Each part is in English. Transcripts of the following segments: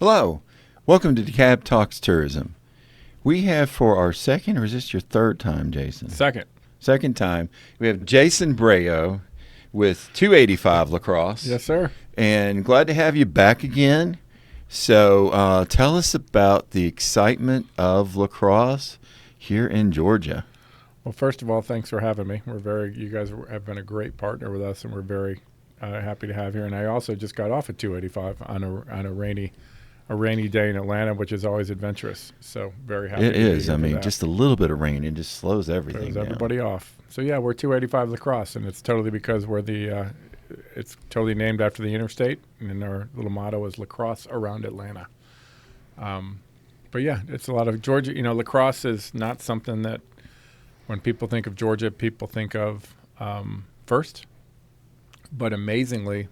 Hello. Welcome to DeKalb Talks Tourism. We have for our second, or is this your third time, Jason? Second time. We have Jason Breyo with 285 Lacrosse. Yes, sir. And glad to have you back again. So tell us about the excitement of lacrosse here in Georgia. Well, first of all, thanks for having me. You guys have been a great partner with us, and we're very happy to have you. And I also just got off at 285 on a rainy day in Atlanta, which is always adventurous. So very happy. It is. I mean, just a little bit of rain, it just slows everything down. Everybody off. So yeah, we're 285 Lacrosse, and it's totally because we're it's totally named after the interstate, and our little motto is lacrosse around Atlanta. But yeah, it's a lot of Georgia. You know, lacrosse is not something that when people think of Georgia, people think of first. But amazingly,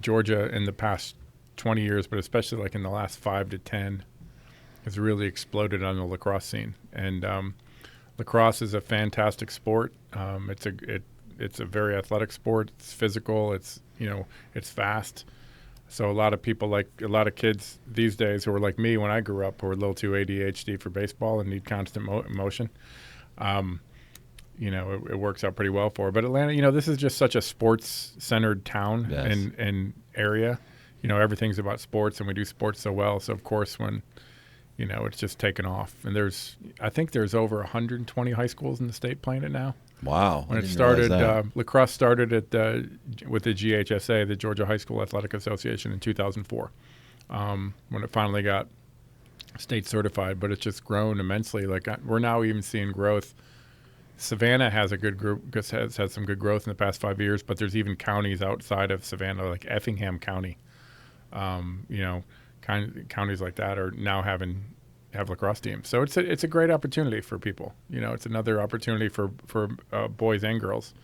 Georgia in the past 20 years, but especially like in the last 5 to 10, has really exploded on the lacrosse scene. And lacrosse is a fantastic sport. It's a very athletic sport. It's physical. It's fast. So a lot of kids these days who are like me when I grew up, who were a little too ADHD for baseball and need constant motion. It works out pretty well for. But Atlanta, this is just such a sports-centered town. Yes. and area. Everything's about sports, and we do sports so well. So of course, when it's just taken off, and I think there's over 120 high schools in the state playing it now. Wow! When it started, lacrosse started with the GHSA, the Georgia High School Athletic Association, in 2004, when it finally got state certified. But it's just grown immensely. Like we're now even seeing growth. Savannah has a good group, has had some good growth in the past 5 years, but there's even counties outside of Savannah, like Effingham County. Counties like that are now have lacrosse teams. So it's a great opportunity for people. It's another opportunity for boys and girls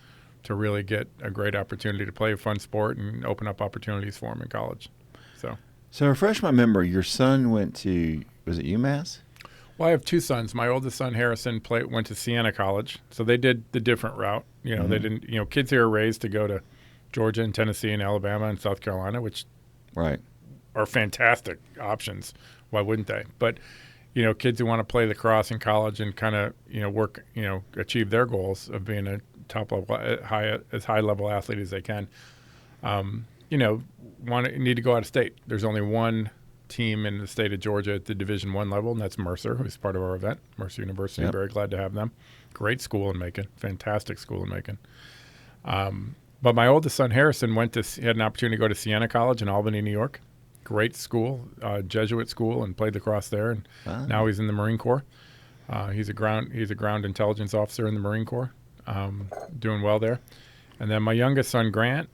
to really get a great opportunity to play a fun sport and open up opportunities for them in college. So refresh my memory. Your son went to, was it UMass? Well, I have two sons. My oldest son, Harrison, went to Siena College. So they did the different route. They didn't, kids here are raised to go to Georgia and Tennessee and Alabama and South Carolina, which are fantastic options. Why wouldn't they? But, kids who want to play lacrosse in college and kind of, work, achieve their goals of being a top level, as high level athlete as they can, need to go out of state. There's only one team in the state of Georgia at the Division I level, and that's Mercer, who's part of our event, Mercer University. Yep. Very glad to have them. Great school in Macon, fantastic school in Macon. But my oldest son, Harrison, had an opportunity to go to Siena College in Albany, New York. Great school, Jesuit school, and played lacrosse there. And now he's in the Marine Corps. He's a ground intelligence officer in the Marine Corps, doing well there. And then my youngest son, Grant,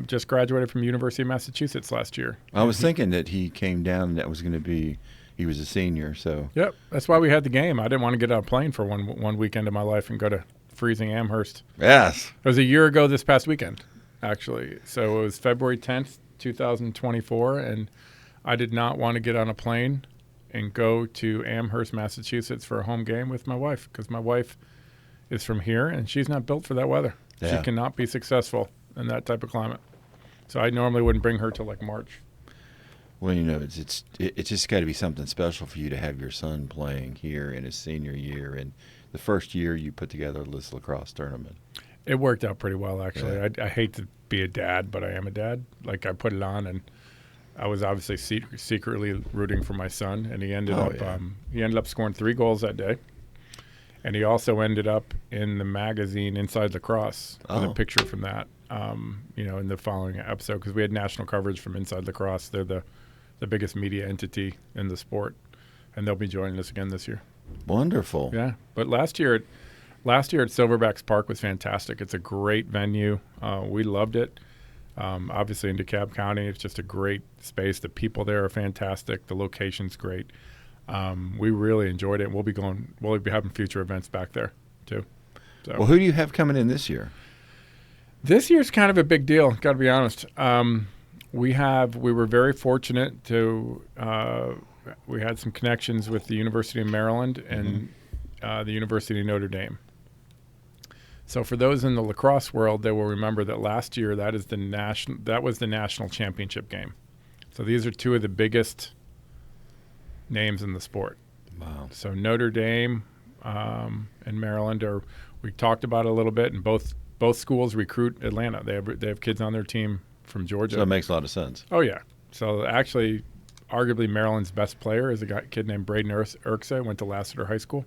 just graduated from University of Massachusetts last year. I was thinking that he came down and that was going to be, he was a senior. So yep, that's why we had the game. I didn't want to get on a plane for one weekend of my life and go to freezing Amherst. Yes. It was a year ago this past weekend, actually. So it was February 10th, 2024, and I did not want to get on a plane and go to Amherst, Massachusetts for a home game with my wife, because my wife is from here and she's not built for that weather. Yeah. She cannot be successful in that type of climate. So I normally wouldn't bring her till like March. Well, it's just got to be something special for you to have your son playing here in his senior year, and the first year you put together this lacrosse tournament. It worked out pretty well, actually. Yeah. I hate to be a dad, but I am a dad. Like, I put it on, and I was obviously secretly rooting for my son, and he ended up scoring 3 goals that day. And he also ended up in the magazine Inside Lacrosse with a picture from that, in the following episode, because we had national coverage from Inside Lacrosse. They're the biggest media entity in the sport, and they'll be joining us again this year. Wonderful. Yeah, but last year at Silverbacks Park was fantastic. It's a great venue. We loved it. Obviously in DeKalb County, it's just a great space. The people there are fantastic. The location's great. We really enjoyed it. We'll be having future events back there too. So. Well, who do you have coming in this year? This year's kind of a big deal, got to be honest. We were very fortunate to we had some connections with the University of Maryland and the University of Notre Dame. So for those in the lacrosse world, they will remember that last year that was the national championship game. So these are two of the biggest names in the sport. Wow. So Notre Dame and Maryland we talked about it a little bit, and both schools recruit Atlanta. They have kids on their team from Georgia. So that makes a lot of sense. Oh, yeah. So actually, arguably Maryland's best player is a kid named Braden Erksa, went to Lassiter High School.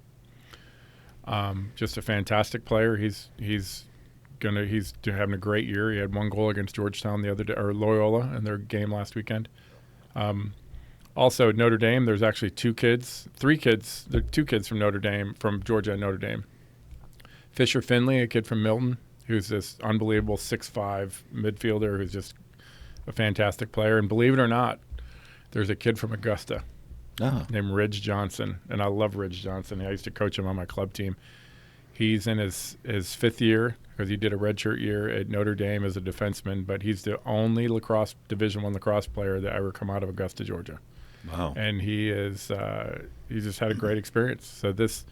Just a fantastic player. He's having a great year. He had 1 goal against Georgetown the other day, or Loyola, in their game last weekend. Also, Notre Dame, there's actually 3 kids. There are 2 kids from Notre Dame, from Georgia and Notre Dame. Fisher Finley, a kid from Milton, who's this unbelievable 6'5" midfielder who's just a fantastic player. And believe it or not, there's a kid from Augusta named Ridge Johnson. And I love Ridge Johnson. I used to coach him on my club team. He's in his 5th year because he did a redshirt year at Notre Dame as a defenseman, but he's the only Division I lacrosse player that ever come out of Augusta, Georgia. Wow. And he just had a great experience. So this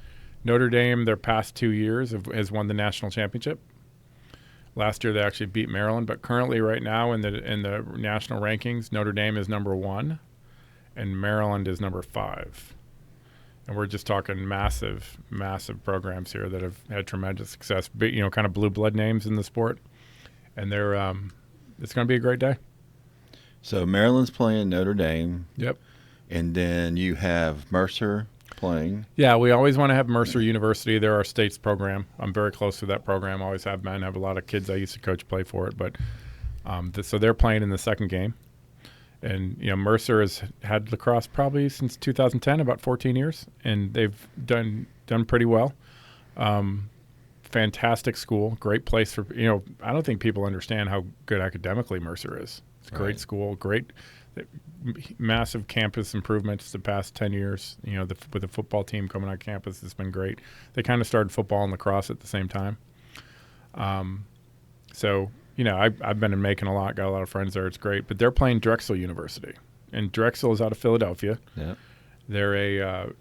Notre Dame, their past 2 years, has won the national championship. Last year they actually beat Maryland, but currently right now in the national rankings, Notre Dame is number 1 and Maryland is number 5. And we're just talking massive, massive programs here that have had tremendous success, kind of blue blood names in the sport. And it's going to be a great day. So Maryland's playing Notre Dame. Yep. And then you have Mercer playing. Yeah, we always want to have Mercer University. They're our state's program. I'm very close to that program. Always have been. I have a lot of kids I used to coach play for it. But so they're playing in the second game. And, Mercer has had lacrosse probably since 2010, about 14 years. And they've done pretty well. Fantastic school. Great place for, I don't think people understand how good academically Mercer is. It's a great school, great, massive campus improvements the past 10 years. With the football team coming on campus, it's been great. They kind of started football and lacrosse at the same time. So, I've been in Macon a lot, got a lot of friends there. It's great. But they're playing Drexel University. And Drexel is out of Philadelphia. Yeah. They're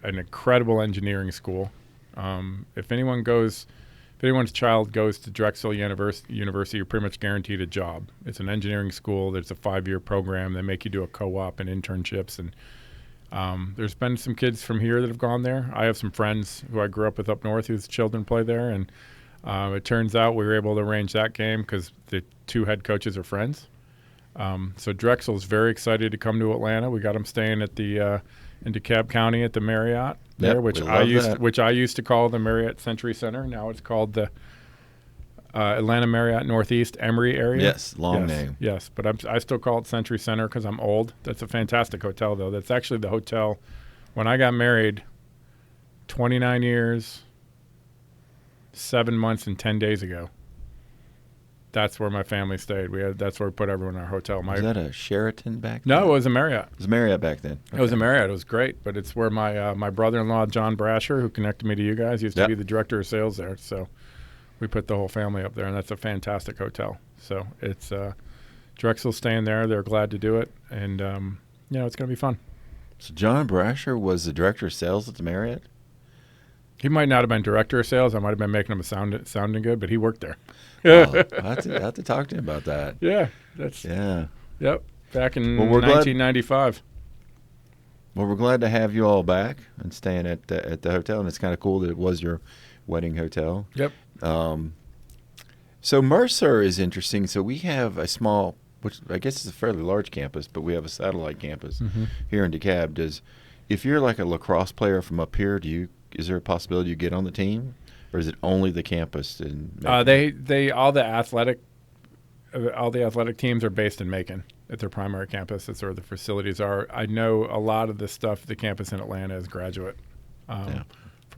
an incredible engineering school. If anyone's child goes to Drexel University, you're pretty much guaranteed a job. It's an engineering school. There's a 5-year program. They make you do a co-op and internships. And there's been some kids from here that have gone there. I have some friends who I grew up with up north whose children play there. And it turns out we were able to arrange that game because the 2 head coaches are friends. So Drexel's very excited to come to Atlanta. We got them staying at in DeKalb County at the Marriott there, which I used to call the Marriott Century Center. Now it's called the Atlanta Marriott Northeast Emory area. Yes, long name. Yes, but I still call it Century Center because I'm old. That's a fantastic hotel, though. That's actually the hotel when I got married 29 years, 7 months, and 10 days ago. That's where my family stayed. That's where we put everyone in our hotel. Was that a Sheraton back then? No, it was a Marriott. It was a Marriott back then. Okay. It was a Marriott. It was great, but it's where my brother-in-law, John Brasher, who connected me to you guys, used to be the director of sales there. So we put the whole family up there, and that's a fantastic hotel. So it's Drexel's staying there. They're glad to do it, and it's going to be fun. So John Brasher was the director of sales at the Marriott? He might not have been director of sales. I might have been making him sounding good, but he worked there. I have to talk to him about that. Yeah. Yep. Back in 1995. Well, we're glad to have you all back and staying at the hotel, and it's kind of cool that it was your wedding hotel. Yep. So Mercer is interesting. So we have a small, which I guess is a fairly large campus, but we have a satellite campus here in DeKalb. If you're like a lacrosse player from up here, is there a possibility you get on the team, or is it only the campus? All the athletic teams are based in Macon at their primary campus. That's where the facilities are. I know a lot of the stuff at the campus in Atlanta is graduate, from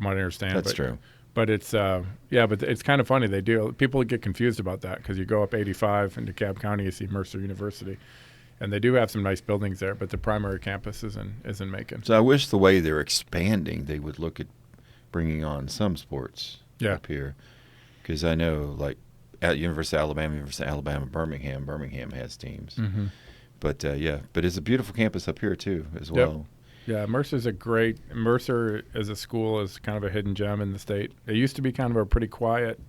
what I understand. That's true. But it's but it's kind of funny. People get confused about that because you go up 85 in DeKalb County, you see Mercer University. And they do have some nice buildings there, but the primary campus is in Macon. So I wish the way they're expanding, they would look at bringing on some sports up here. Because I know, like, at University of Alabama, Birmingham has teams. Mm-hmm. But it's a beautiful campus up here, too, as well. Yeah, Mercer as a school is kind of a hidden gem in the state. It used to be kind of a pretty quiet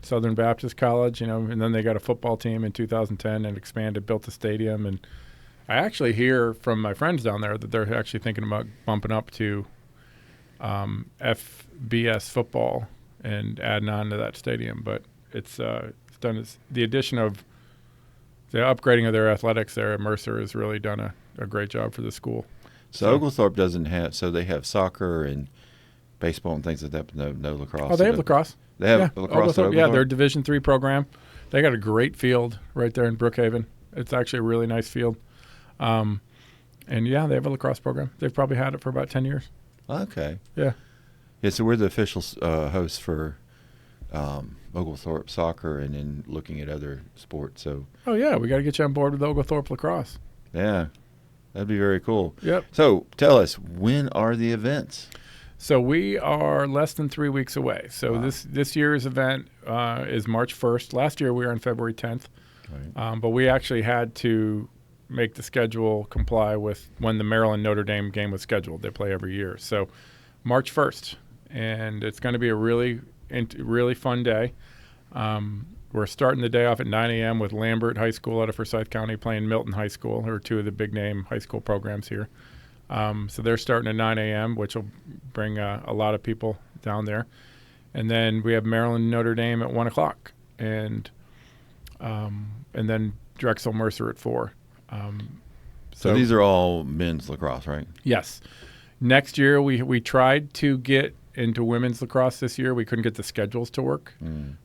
Southern Baptist College, and then they got a football team in 2010 and expanded, built a stadium, and I actually hear from my friends down there that they're actually thinking about bumping up to FBS football and adding on to that stadium. But it's done. The addition of the upgrading of their athletics there at Mercer has really done a great job for the school. So Oglethorpe doesn't have. So they have soccer and baseball and things like that, but no lacrosse. Oh, they have lacrosse. They have lacrosse. Oglethorpe, yeah, they're a Division III program. They got a great field right there in Brookhaven. It's actually a really nice field. And yeah, they have a lacrosse program. They've probably had it for about 10 years. Okay. Yeah. Yeah. So we're the official hosts for Oglethorpe soccer, and then looking at other sports. So. Oh yeah, we got to get you on board with Oglethorpe lacrosse. Yeah, that'd be very cool. Yep. So tell us, when are the events? So we are less than 3 weeks away. So wow. this year's event is March 1st. Last year we were on February 10th, right. But we actually had to make the schedule comply with when the Maryland Notre Dame game was scheduled. They play every year. So March 1st, and it's going to be a really fun day. We're starting the day off at 9 a.m. with Lambert High School out of Forsyth County playing Milton High School, who are two of the big name high school programs here. So they're starting at 9 a.m., which will bring a lot of people down there. And then we have Maryland Notre Dame at 1 o'clock, and then Drexel Mercer at 4. So these are all men's lacrosse, right? Yes. Next year we tried to get into women's lacrosse this year. We couldn't get the schedules to work,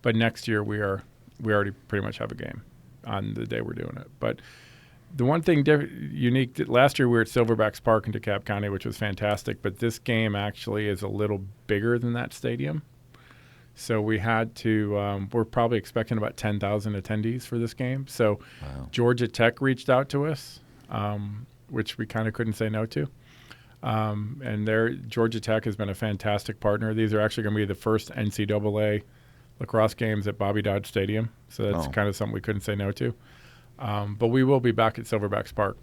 but next year we already pretty much have a game on the day we're doing it. But the one thing unique, last year we were at Silverbacks Park in DeKalb County, which was fantastic, but this game actually is a little bigger than that stadium. So we had to, we're probably expecting about 10,000 attendees for this game. So wow. Georgia Tech reached out to us, which we kind of couldn't say no to. And Georgia Tech has been a fantastic partner. These are actually going to be the first NCAA lacrosse games at Bobby Dodge Stadium. So that's kind of something we couldn't say no to. But we will be back at Silverbacks Park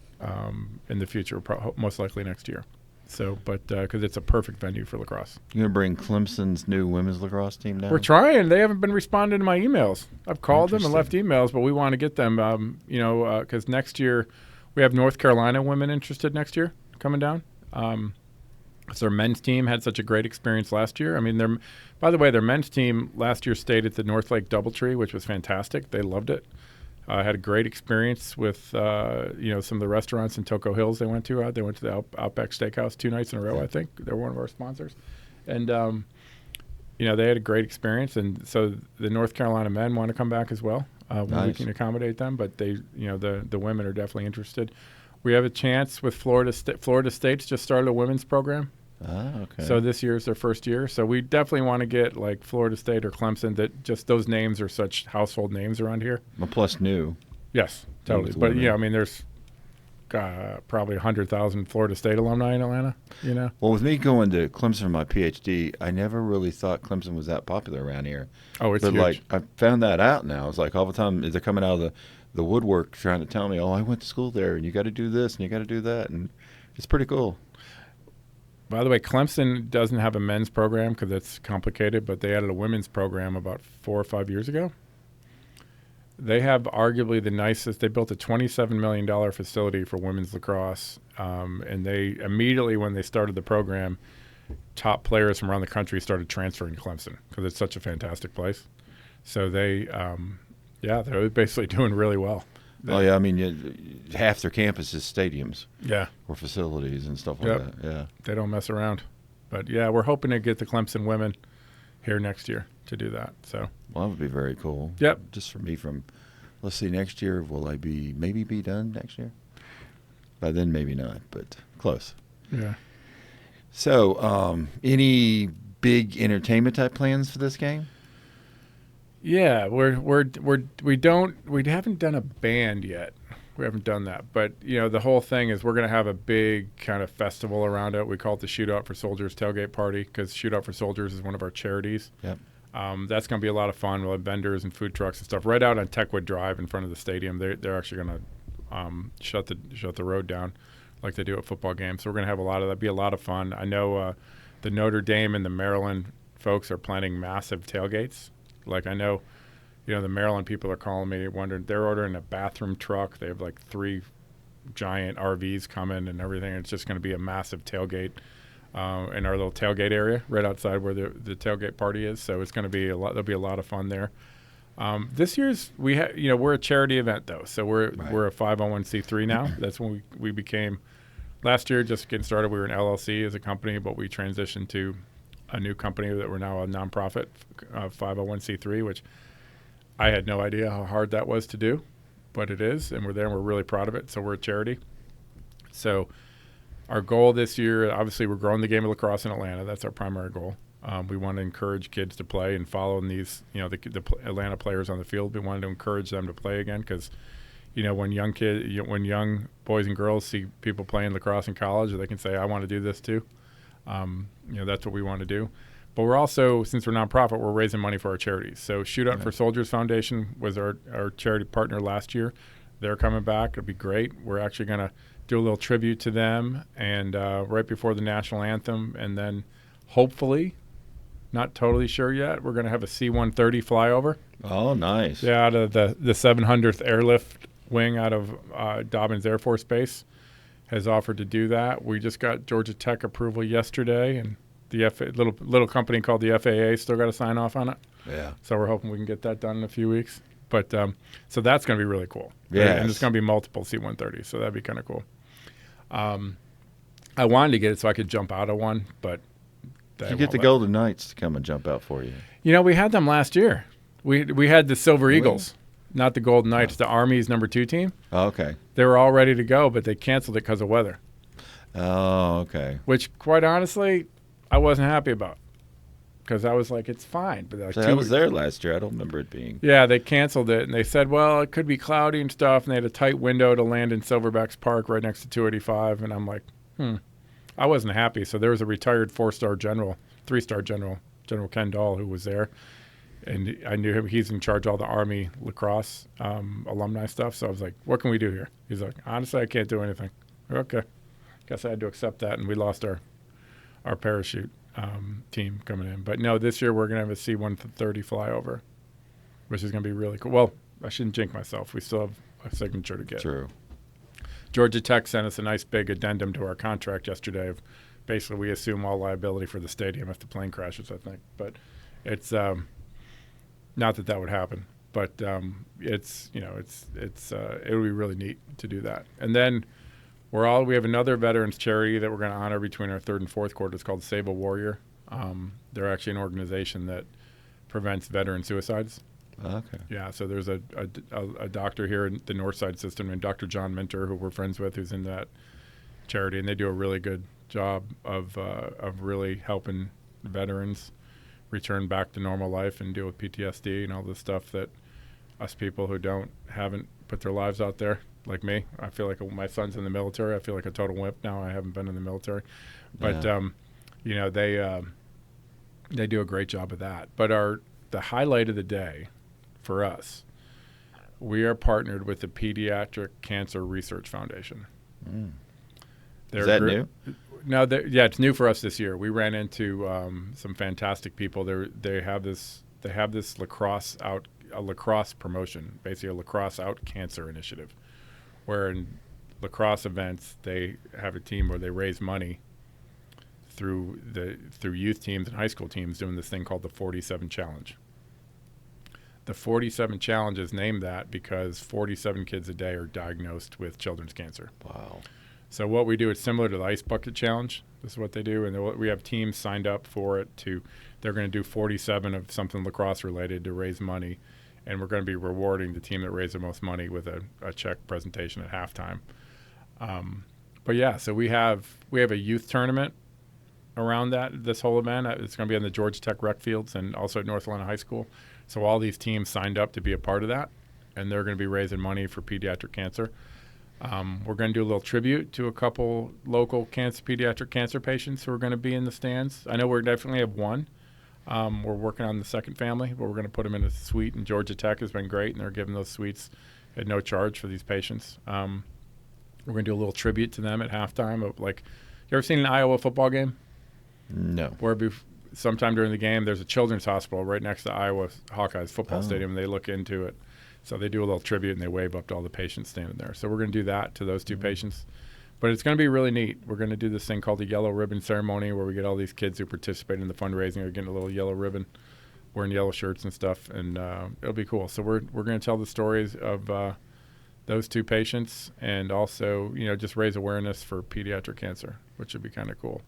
in the future, most likely next year. So, but because it's a perfect venue for lacrosse. You're going to bring Clemson's new women's lacrosse team down? We're trying. They haven't been responding to my emails. I've called them and left emails, but we want to get them, because next year we have North Carolina women interested next year coming down. So their men's team had such a great experience last year. I mean, by the way, their men's team last year stayed at the North Lake Doubletree, which was fantastic. They loved it. Had a great experience with some of the restaurants in Toco Hills they went to. They went to the Outback Steakhouse 2 nights in a row, I think. They're one of our sponsors. And, they had a great experience. And so the North Carolina men want to come back as well when we can accommodate them. But they, the women are definitely interested. We have a chance with Florida State's just started a women's program. Ah, okay. So this year's their first year. So we definitely want to get like Florida State or Clemson, that just those names are such household names around here. Well, plus new. Yes, totally. But yeah, I mean, there's probably 100,000 Florida State alumni in Atlanta. Well, with me going to Clemson for my PhD, I never really thought Clemson was that popular around here. Oh, it's huge. Like I found that out now. It's like all the time they're coming out of the woodwork trying to tell me, "Oh, I went to school there, and you got to do this and you got to do that," and it's pretty cool. By the way, Clemson doesn't have a men's program because it's complicated, but they added a women's program about 4 or 5 years ago. They have arguably the nicest. They built a $27 million facility for women's lacrosse, and they immediately, when they started the program, top players from around the country started transferring to Clemson because it's such a fantastic place. So they're basically doing really well. Oh, yeah. I mean, half their campus is stadiums. Yeah. Or facilities and stuff like that. Yeah. They don't mess around. But, yeah, we're hoping to get the Clemson women here next year to do that. So. Well, that would be very cool. Yep. Just for me let's see, next year, will I maybe be done next year? By then, maybe not, but close. Yeah. So, any big entertainment type plans for this game? Yeah, we haven't done a band yet. We haven't done that, but the whole thing is we're going to have a big kind of festival around it. We call it the Shootout for Soldiers tailgate party because Shootout for Soldiers is one of our charities. Yep. That's going to be a lot of fun. We'll have vendors and food trucks and stuff right out on Techwood Drive in front of the stadium. They're actually going to shut the road down like they do at football games. So we're going to have a lot of that. Be a lot of fun. I know the Notre Dame and the Maryland folks are planning massive tailgates. Like I know, the Maryland people are calling me wondering, they're ordering a bathroom truck. They have like 3 giant RVs coming and everything. It's just going to be a massive tailgate in our little tailgate area right outside where the tailgate party is. So it's going to be a lot. There'll be a lot of fun there. This year's we're a charity event though, so we're a 501c3 now. That's when we became last year. Just getting started, we were an LLC as a company, but we transitioned to a new company that we're now a nonprofit 501c3, which I had no idea how hard that was to do, but it is, and we're there and we're really proud of it. So we're a charity. So our goal this year, obviously, we're growing the game of lacrosse in Atlanta. That's our primary goal. We want to encourage kids to play and follow in these, the Atlanta players on the field. We wanted to encourage them to play again because, when young boys and girls see people playing lacrosse in college, they can say, I want to do this too. That's what we want to do. But we're also, since we're nonprofit, we're raising money for our charities. So Shootout for Soldiers Foundation was our charity partner last year. They're coming back. It'll be great. We're actually going to do a little tribute to them and right before the national anthem, and then hopefully, not totally sure yet, we're going to have a C-130 flyover. Oh, nice. Yeah, out of the 700th Airlift Wing out of Dobbins Air Force Base has offered to do that. We just got Georgia Tech approval yesterday, and the little company called the FAA still got to sign off on it. Yeah. So we're hoping we can get that done in a few weeks. But so that's going to be really cool. Yeah. And it's going to be multiple C-130s, so that'd be kind of cool. I wanted to get it so I could jump out of one, but you get the Golden Knights to come and jump out for you. We had them last year. We had the Silver Eagles, not the Golden Knights, the Army's number 2 team. Oh, okay. They were all ready to go, but they canceled it because of weather. Oh, okay. Which, quite honestly, I wasn't happy about because I was like, it's fine. But I was there last year. I don't remember it being. Yeah, they canceled it, and they said, well, it could be cloudy and stuff, and they had a tight window to land in Silverbacks Park right next to 285, and I'm like, I wasn't happy. So there was a retired 3-star general, General Ken Dahl, who was there. And I knew him. He's in charge of all the Army lacrosse alumni stuff. So I was like, what can we do here? He's like, honestly, I can't do anything. Okay. Guess I had to accept that. And we lost our parachute team coming in. But no, this year we're going to have a C-130 flyover, which is going to be really cool. Well, I shouldn't jinx myself. We still have a signature to get. True. Georgia Tech sent us a nice big addendum to our contract yesterday. Basically, we assume all liability for the stadium if the plane crashes, I think. But it's not that would happen. But it would be really neat to do that. And then we have another veterans charity that we're going to honor between our third and fourth quarter. It's called Save a Warrior. They're actually an organization that prevents veteran suicides. Okay. Yeah, so there's a doctor here in the Northside system named Dr. John Minter, who we're friends with, who's in that charity, and they do a really good job of really helping veterans return back to normal life and deal with PTSD and all the stuff that us people who haven't put their lives out there, like me. I feel like my son's in the military. I feel like a total wimp now. I haven't been in the military, but they do a great job of that. But the highlight of the day for us, we are partnered with the Pediatric Cancer Research Foundation. Is that new? No, it's new for us this year. We ran into some fantastic people. They have this lacrosse promotion, basically a lacrosse out cancer initiative, where in lacrosse events they have a team where they raise money through youth teams and high school teams doing this thing called the 47 Challenge. The 47 Challenge is named that because 47 kids a day are diagnosed with children's cancer. Wow. So what we do is similar to the Ice Bucket Challenge. This is what they do. And we have teams signed up for it. They're going to do 47 of something lacrosse related to raise money. And we're going to be rewarding the team that raised the most money with a check presentation at halftime. But yeah, so we have a youth tournament around this whole event. It's going to be on the Georgia Tech rec fields and also at North Atlanta High School. So all these teams signed up to be a part of that, and they're going to be raising money for pediatric cancer. We're going to do a little tribute to a couple local pediatric cancer patients who are going to be in the stands. I know we definitely have one. We're working on the second family, but we're going to put them in a suite, and Georgia Tech has been great, and they're giving those suites at no charge for these patients. We're going to do a little tribute to them at halftime. You ever seen an Iowa football game? No. Where sometime during the game, there's a children's hospital right next to Iowa Hawkeyes football stadium, and they look into it. So they do a little tribute and they wave up to all the patients standing there. So we're going to do that to those 2 patients. But it's going to be really neat. We're going to do this thing called the yellow ribbon ceremony where we get all these kids who participate in the fundraising. They're getting a little yellow ribbon, wearing yellow shirts and stuff, and it'll be cool. So we're going to tell the stories of those 2 patients and also, just raise awareness for pediatric cancer, which would be kind of cool.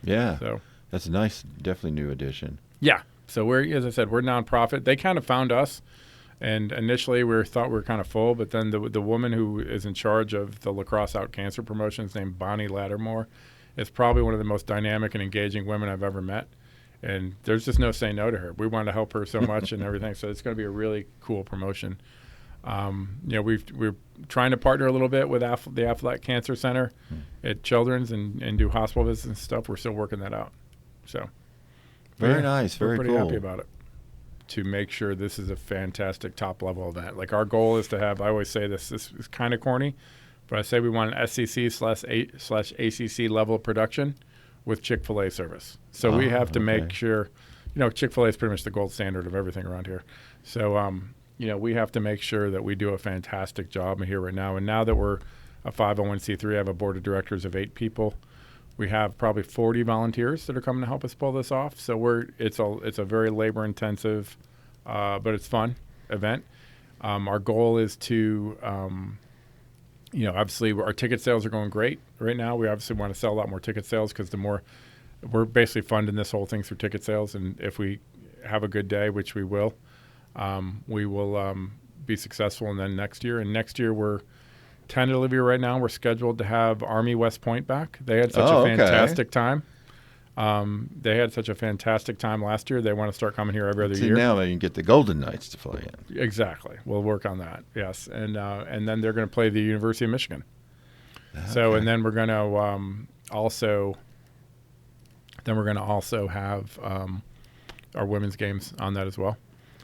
Yeah. So that's a nice, definitely new addition. Yeah. So as I said, we're nonprofit. They kind of found us. And initially, we thought we were kind of full, but then the woman who is in charge of the Lacrosse Out Cancer promotion is named Bonnie Lattimore. Is probably one of the most dynamic and engaging women I've ever met. And there's just no saying no to her. We want to help her so much and everything. So it's going to be a really cool promotion. We're trying to partner a little bit with the Aflac Cancer Center at Children's and do hospital visits and stuff. We're still working that out. So very nice. Very cool. We're pretty happy about it. To make sure this is a fantastic top-level event. Like our goal is to have, I always say this is kind of corny, but I say we want an SEC/ACC level production with Chick-fil-A service. So we have to make sure, Chick-fil-A is pretty much the gold standard of everything around here. So, we have to make sure that we do a fantastic job here right now. And now that we're a 501c3, I have a board of directors of 8 people. We have probably 40 volunteers that are coming to help us pull this off. So it's a very labor-intensive, but it's fun event. Our goal is to, obviously our ticket sales are going great right now. We obviously want to sell a lot more ticket sales because we're basically funding this whole thing through ticket sales. And if we have a good day, which we will be successful. And then next year we're tentatively right now we're scheduled to have Army West Point back. They had such a fantastic time. They had such a fantastic time last year. They want to start coming here every other year. Now they can get the Golden Knights to fly in. Exactly. We'll work on that. Yes, and then they're going to play the University of Michigan. Okay. So and then we're going to also have our women's games on that as well.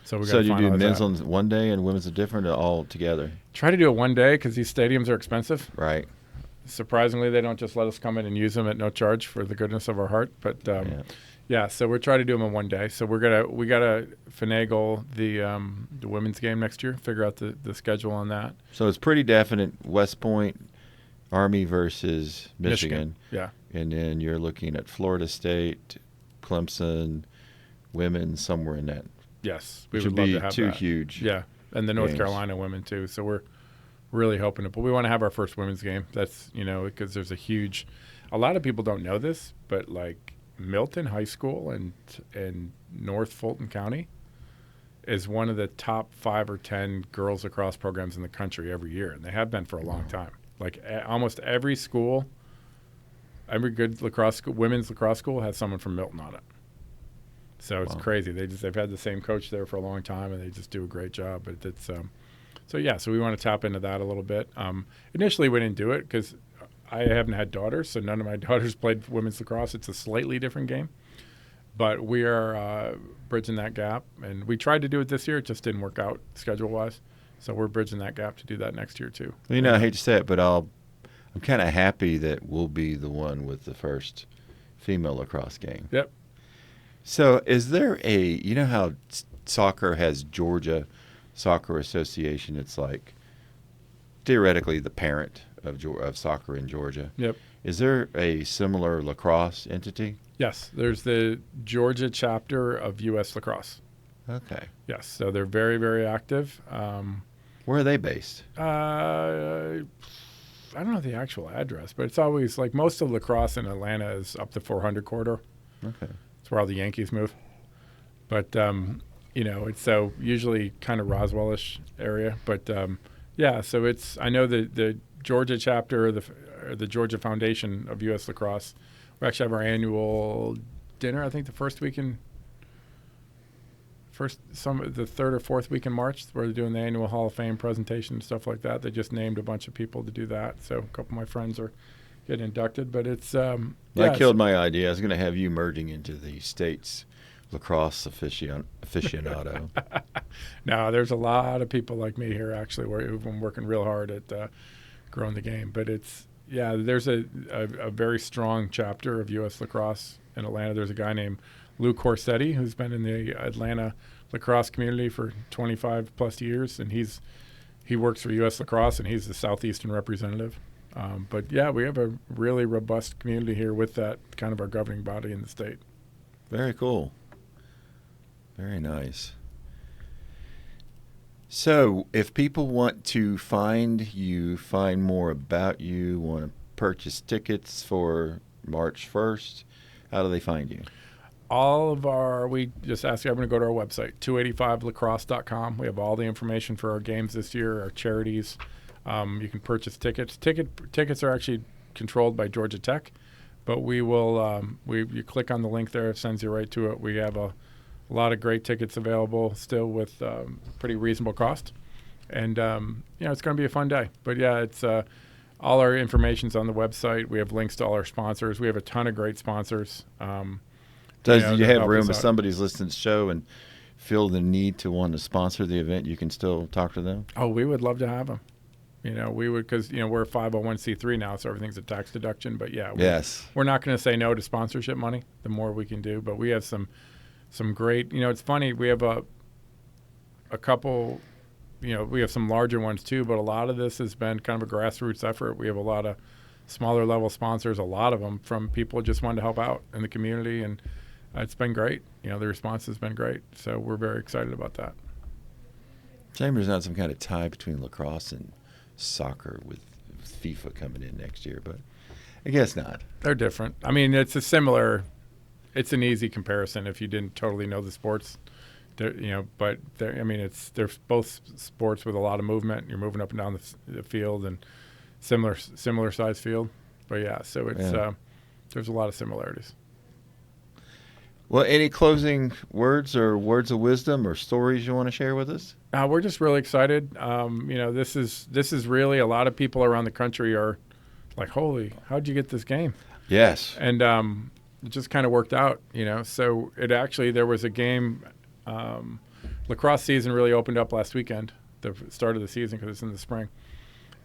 So you do men's on one day and women's are different, or all together? Try to do it one day because these stadiums are expensive. Right. Surprisingly, they don't just let us come in and use them at no charge for the goodness of our heart. But so we're trying to do them in one day. So we gotta finagle the women's game next year. Figure out the schedule on that. So it's pretty definite. West Point, Army versus Michigan. Yeah. And then you're looking at Florida State, Clemson, women somewhere in that. Yes, we would love to have 2 that. huge. Yeah, and the North games. Carolina women too. So we're really hoping but we want to have our first women's game. That's because there's a lot of people don't know this, but like Milton High School and North Fulton County is one of the top 5 or 10 girls lacrosse programs in the country every year, and they have been for a long time. Like almost every school, every good women's lacrosse school has someone from Milton on it. So it's crazy. They've had the same coach there for a long time, and they just do a great job. But it's so we want to tap into that a little bit. Initially, we didn't do it because I haven't had daughters, so none of my daughters played women's lacrosse. It's a slightly different game, but we are bridging that gap. And we tried to do it this year; it just didn't work out schedule-wise. So we're bridging that gap to do that next year too. Well, I hate to say it, but I'm kind of happy that we'll be the one with the first female lacrosse game. Yep. So is there how soccer has Georgia Soccer Association? It's like theoretically the parent of soccer in Georgia. Yep. Is there a similar lacrosse entity? Yes. There's the Georgia chapter of U.S. Lacrosse. Okay. Yes. So they're very, very active. Where are they based? I don't know the actual address, but it's always like most of lacrosse in Atlanta is up the 400 corridor. Okay. It's where all the Yankees move. But, it's so usually kind of Roswell-ish area. But, so I know the Georgia chapter, the Georgia Foundation of U.S. Lacrosse, we actually have our annual dinner, I think the third or fourth week in March, where they're doing the annual Hall of Fame presentation and stuff like that. They just named a bunch of people to do that. So a couple of my friends are getting inducted, but it's that killed my idea. I was going to have you merging into the state's lacrosse aficionado. No, there's a lot of people like me here actually who've been working real hard at growing the game. But there's a very strong chapter of U.S. Lacrosse in Atlanta. There's a guy named Lou Corsetti, who's been in the Atlanta lacrosse community for 25 plus years, and he works for U.S. Lacrosse, and he's the Southeastern representative. But yeah, we have a really robust community here with that kind of our governing body in the state. Very cool. Very nice. So if people want to find you, find more about you, want to purchase tickets for March 1st, how do they find you? We just ask everyone to go to our website, 285lacrosse.com. We have all the information for our games this year, our charities. You can purchase tickets. Tickets are actually controlled by Georgia Tech, but we will. You click on the link there, it sends you right to it. We have a lot of great tickets available still with pretty reasonable cost, and it's going to be a fun day. But yeah, it's all our information's on the website. We have links to all our sponsors. We have a ton of great sponsors. Do you have room if somebody's listening to the show and feel the need to want to sponsor the event, you can still talk to them? Oh, we would love to have them. We would, because we're a 501c3 now, so everything's a tax deduction. But yeah, we're not going to say no to sponsorship money. The more we can do, but we have some great. It's funny, we have a couple. We have some larger ones too, but a lot of this has been kind of a grassroots effort. We have a lot of smaller level sponsors, a lot of them from people who just wanted to help out in the community, and it's been great. The response has been great, so we're very excited about that. Shame there's not some kind of tie between lacrosse and soccer with FIFA coming in next year, but I guess not. They're different. I mean, it's an easy comparison if you didn't totally know the sports. They're both sports with a lot of movement. You're moving up and down the field and similar size field. But yeah, so it's there's a lot of similarities. Well, any closing words or words of wisdom or stories you want to share with us? We're just really excited. This is really, a lot of people around the country are like, holy, how'd you get this game? Yes. And it just kind of worked out, So there was a game. Lacrosse season really opened up last weekend, the start of the season, because it's in the spring.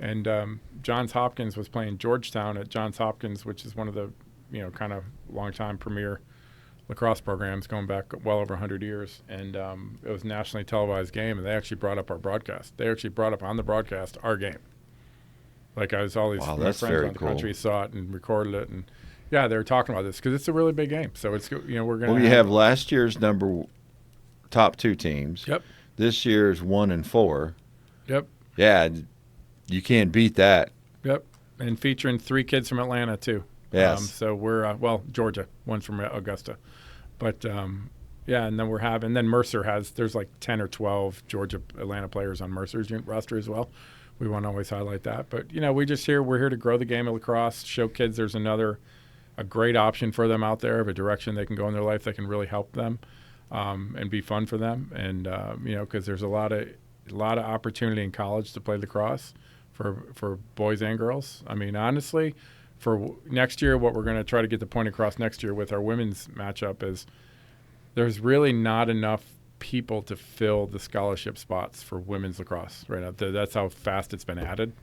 And Johns Hopkins was playing Georgetown at Johns Hopkins, which is one of the, kind of long-time premier lacrosse programs going back well over 100 years. And it was a nationally televised game, and they actually brought up our broadcast. They actually brought up on the broadcast our game. Like, all these my friends around the country saw it and recorded it. And, yeah, they were talking about this because it's a really big game. So, it's we're going to we have last year's top two teams. Yep. This year's 1 and 4. Yep. Yeah, you can't beat that. Yep. And featuring 3 kids from Atlanta, too. Yes. So we're, Georgia, one's from Augusta. But, and then Mercer there's like 10 or 12 Georgia Atlanta players on Mercer's roster as well. We won't always highlight that. But, we're here to grow the game of lacrosse, show kids there's a great option for them out there, of a direction they can go in their life that can really help them and be fun for them. And, because there's a lot of opportunity in college to play lacrosse for boys and girls. I mean, honestly, for next year, what we're going to try to get the point across next year with our women's matchup is there's really not enough people to fill the scholarship spots for women's lacrosse right now. That's how fast it's been added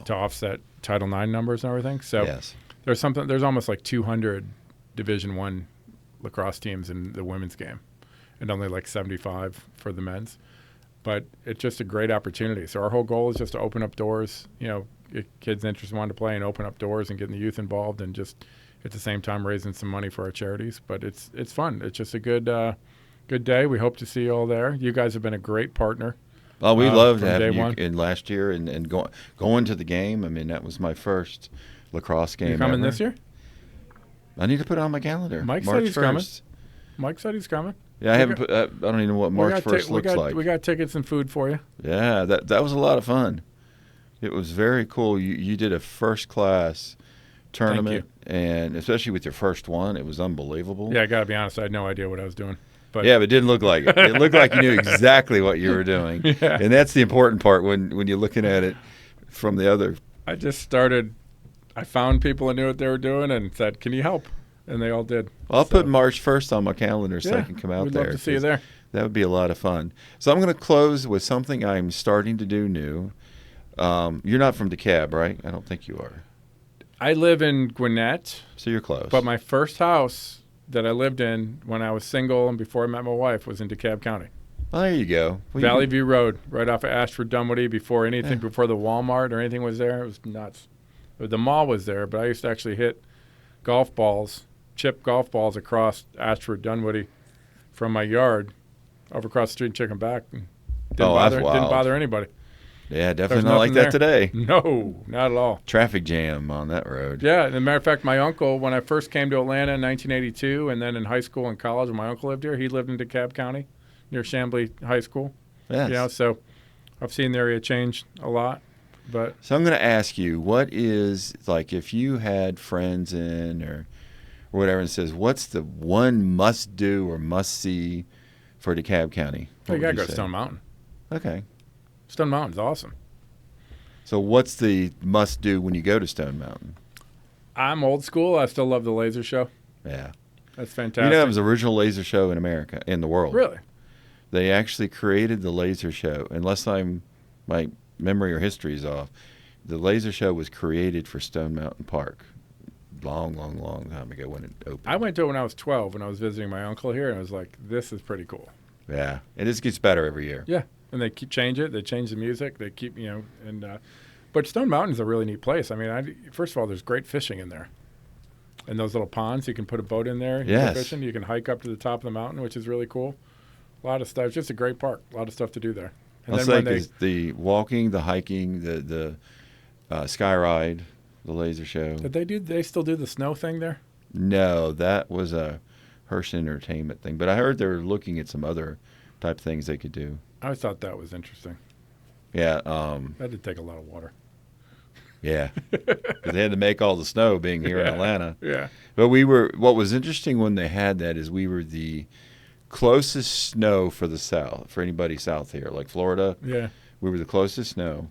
to offset Title IX numbers and everything. So there's almost like 200 Division I lacrosse teams in the women's game and only like 75 for the men's. But it's just a great opportunity. So our whole goal is just to open up doors, get kids interested, wanting to play, and open up doors and getting the youth involved, and just at the same time raising some money for our charities. But it's fun. It's just a good day. We hope to see you all there. You guys have been a great partner. Well, we love to have you in last year and going to the game. I mean, that was my first lacrosse game. You coming ever. This year? I need to put it on my calendar. Mike March said he's 1st. Coming. Mike said he's coming. Yeah, I don't even know what March 1st looks like. We got tickets and food for you. Yeah, that was a lot of fun. It was very cool. You did a first-class tournament, and especially with your first one, it was unbelievable. Yeah, I got to be honest. I had no idea what I was doing. But it didn't look like it. It looked like you knew exactly what you were doing. Yeah. And that's the important part when you're looking at it from the other. I just started. I found people who knew what they were doing and said, "Can you help?" And they all did. Well, I'll put March 1st on my calendar so I can come out there. We'd love to see you there. That would be a lot of fun. So I'm going to close with something I'm starting to do new. You're not from DeKalb, right? I don't think you are. I live in Gwinnett. So you're close. But my first house that I lived in when I was single and before I met my wife was in DeKalb County. Well, there you go. Well, Valley View Road, right off of Ashford, Dunwoody, before the Walmart or anything was there. It was nuts. The mall was there, but I used to actually hit chip golf balls across Ashford, Dunwoody from my yard over across the street and chicken back. And didn't bother anybody. Yeah, definitely not like that today. No, not at all. Traffic jam on that road. Yeah, as a matter of fact, my uncle, when I first came to Atlanta in 1982, and then in high school and college, when my uncle lived here, he lived in DeKalb County near Chamblee High School. Yes. So I've seen the area change a lot. So I'm going to ask you, what is, like, if you had friends in or whatever and says, what's the one must-do or must-see for DeKalb County? You got to go to Stone Mountain. Okay. Stone Mountain's awesome. So what's the must-do when you go to Stone Mountain? I'm old school. I still love the laser show. Yeah. That's fantastic. It was the original laser show in America, in the world. Really? They actually created the laser show. Unless my memory or history is off, the laser show was created for Stone Mountain Park long time ago when it opened. I went to it when I was 12 when I was visiting my uncle here, and I was like, this is pretty cool. Yeah. It just gets better every year. Yeah. And they keep change it. They change the music. They keep, but Stone Mountain's a really neat place. I mean, first of all, there's great fishing in there. And those little ponds, you can put a boat in there. Yes. Fishing. You can hike up to the top of the mountain, which is really cool. A lot of stuff. It's just a great park. A lot of stuff to do there. And the walking, the hiking, the sky ride, the laser show. Did they still do the snow thing there? No, that was a Hirsch Entertainment thing. But I heard they were looking at some other type things they could do. I thought that was interesting. Yeah. That did take a lot of water. Yeah. Because they had to make all the snow being here in Atlanta. Yeah. But what was interesting when they had that is we were the closest snow for the South, for anybody south here, like Florida. Yeah. We were the closest snow,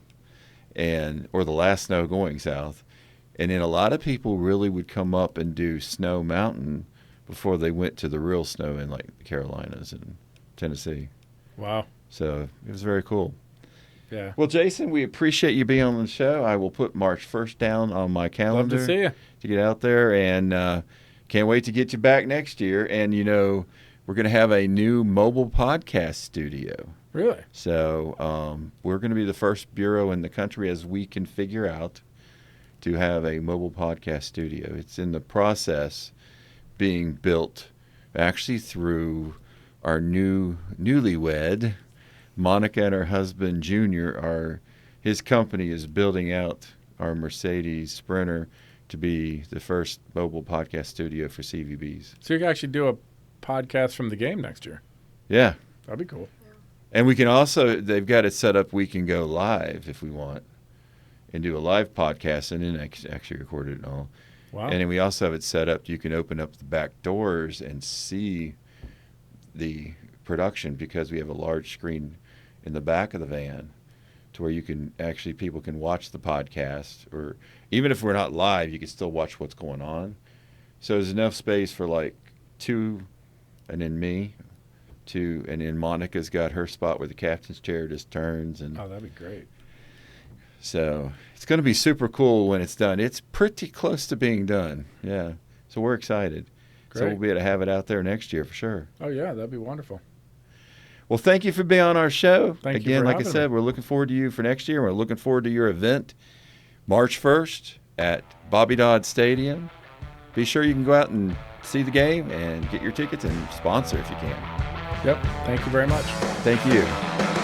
or the last snow going south. And then a lot of people really would come up and do Snow Mountain before they went to the real snow in like the Carolinas and Tennessee. Wow. So it was very cool. Yeah. Well, Jason, we appreciate you being on the show. I will put March 1st down on my calendar. Love to see you. To get out there, and can't wait to get you back next year. And, we're going to have a new mobile podcast studio. Really? So we're going to be the first bureau in the country, as we can figure out, to have a mobile podcast studio. It's in the process being built actually through our newlywed, Monica, and her husband, Junior. His company is building out our Mercedes Sprinter to be the first mobile podcast studio for CVBs. So you can actually do a podcast from the game next year. Yeah. That'd be cool. And we can also, they've got it set up, we can go live if we want and do a live podcast and then actually record it and all. Wow. And then we also have it set up, you can open up the back doors and see the production, because we have a large screen in the back of the van to where people can watch the podcast, or even if we're not live, you can still watch what's going on. So there's enough space for like two, and then me, and then Monica's got her spot where the captain's chair just turns. And oh, that'd be great. So it's going to be super cool when it's done. It's pretty close to being done. Yeah. So we're excited. Great. So we'll be able to have it out there next year for sure. Oh, yeah. That'd be wonderful. Well, thank you for being on our show. Thank you. Again, like I said, we're looking forward to you for next year. We're looking forward to your event March 1st at Bobby Dodd Stadium. Be sure you can go out and see the game and get your tickets and sponsor if you can. Yep. Thank you very much. Thank you.